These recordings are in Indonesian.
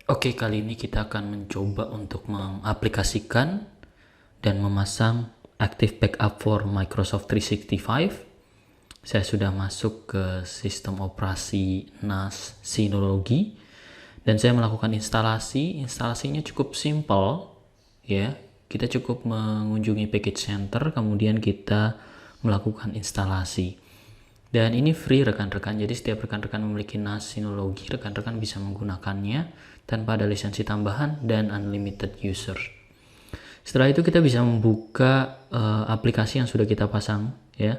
Oke, kali ini kita akan mencoba untuk mengaplikasikan dan memasang Active Backup for Microsoft 365. Saya sudah masuk ke sistem operasi NAS Synology dan saya melakukan instalasi. Instalasinya cukup simpel, ya. Kita cukup mengunjungi package center, kemudian kita melakukan instalasi. Dan ini free rekan-rekan, jadi setiap rekan-rekan memiliki NAS Synology, rekan-rekan bisa menggunakannya tanpa ada lisensi tambahan dan unlimited user. Setelah itu kita bisa membuka aplikasi yang sudah kita pasang ya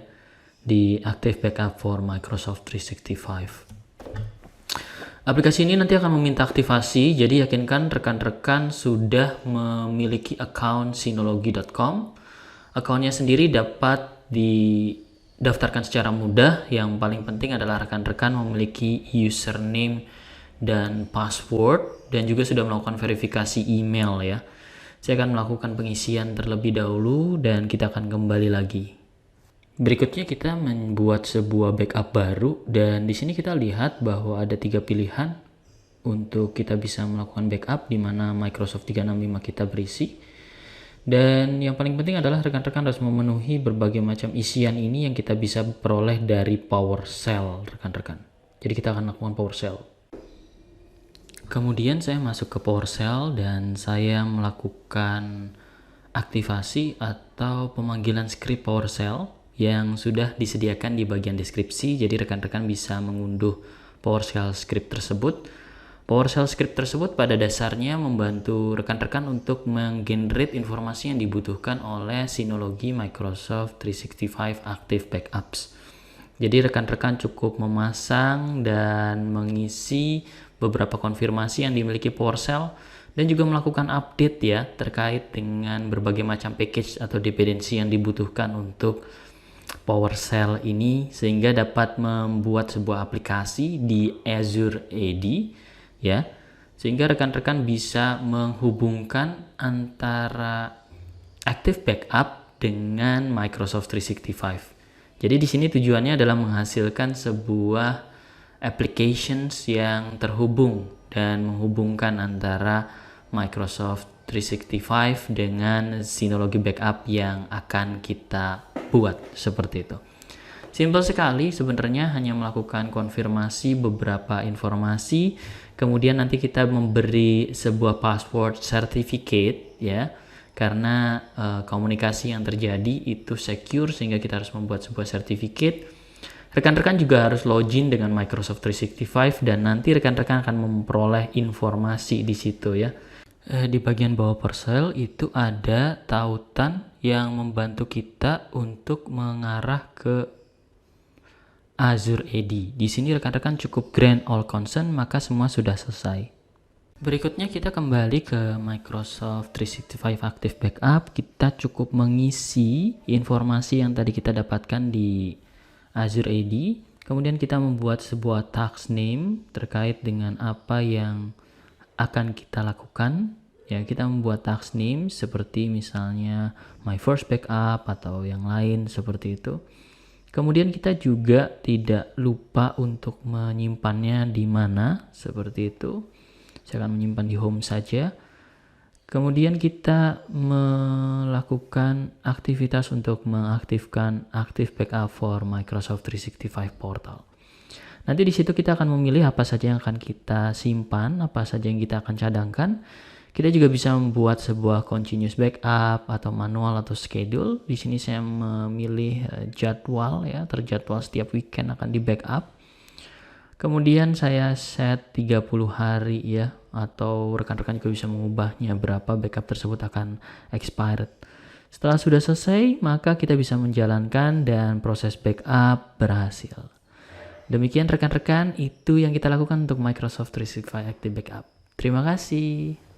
di Active Backup for Microsoft 365. Aplikasi ini nanti akan meminta aktivasi, jadi yakinkan rekan-rekan sudah memiliki account synology.com. Akunnya sendiri dapat didaftarkan secara mudah. Yang paling penting adalah rekan-rekan memiliki username dan password dan juga sudah melakukan verifikasi email ya. Saya akan melakukan pengisian terlebih dahulu dan kita akan kembali lagi. Berikutnya kita membuat sebuah backup baru dan di sini kita lihat bahwa ada 3 pilihan untuk kita bisa melakukan backup di mana Microsoft 365 kita berisi. Dan yang paling penting adalah rekan-rekan harus memenuhi berbagai macam isian ini yang kita bisa peroleh dari PowerShell, rekan-rekan. Jadi kita akan lakukan PowerShell. Kemudian saya masuk ke PowerShell dan saya melakukan aktivasi atau pemanggilan script PowerShell yang sudah disediakan di bagian deskripsi. Jadi rekan-rekan bisa mengunduh PowerShell script tersebut. PowerShell script tersebut pada dasarnya membantu rekan-rekan untuk menggenerate informasi yang dibutuhkan oleh Synology Microsoft 365 Active Backups. Jadi rekan-rekan cukup memasang dan mengisi beberapa konfirmasi yang dimiliki PowerShell dan juga melakukan update ya terkait dengan berbagai macam package atau dependensi yang dibutuhkan untuk PowerShell ini sehingga dapat membuat sebuah aplikasi di Azure AD ya, sehingga rekan-rekan bisa menghubungkan antara Active Backup dengan Microsoft 365. Jadi di sini tujuannya adalah menghasilkan sebuah applications yang terhubung dan menghubungkan antara Microsoft 365 dengan Synology Backup yang akan kita buat seperti itu. Simpel sekali sebenarnya, hanya melakukan konfirmasi beberapa informasi, kemudian nanti kita memberi sebuah password certificate ya, karena komunikasi yang terjadi itu secure sehingga kita harus membuat sebuah certificate. Rekan-rekan juga harus login dengan Microsoft 365 dan nanti rekan-rekan akan memperoleh informasi di situ ya. Di bagian bawah PowerShell itu ada tautan yang membantu kita untuk mengarah ke Azure AD. Di sini rekan-rekan cukup grant all consent, maka semua sudah selesai. Berikutnya kita kembali ke Microsoft 365 Active Backup. Kita cukup mengisi informasi yang tadi kita dapatkan di Azure AD. Kemudian kita membuat sebuah task name terkait dengan apa yang akan kita lakukan. Ya, kita membuat task name seperti misalnya My First Backup atau yang lain seperti itu. Kemudian kita juga tidak lupa untuk menyimpannya di mana seperti itu. Saya akan menyimpan di home saja. Kemudian kita melakukan aktivitas untuk mengaktifkan Active Backup for Microsoft 365 Portal. Nanti di situ kita akan memilih apa saja yang akan kita simpan, apa saja yang kita akan cadangkan. Kita juga bisa membuat sebuah continuous backup atau manual atau schedule. Di sini saya memilih jadwal ya, terjadwal setiap weekend akan di backup. Kemudian saya set 30 hari ya, atau rekan-rekan juga bisa mengubahnya berapa backup tersebut akan expired. Setelah sudah selesai, maka kita bisa menjalankan dan proses backup berhasil. Demikian rekan-rekan, itu yang kita lakukan untuk Microsoft 365 Active Backup. Terima kasih.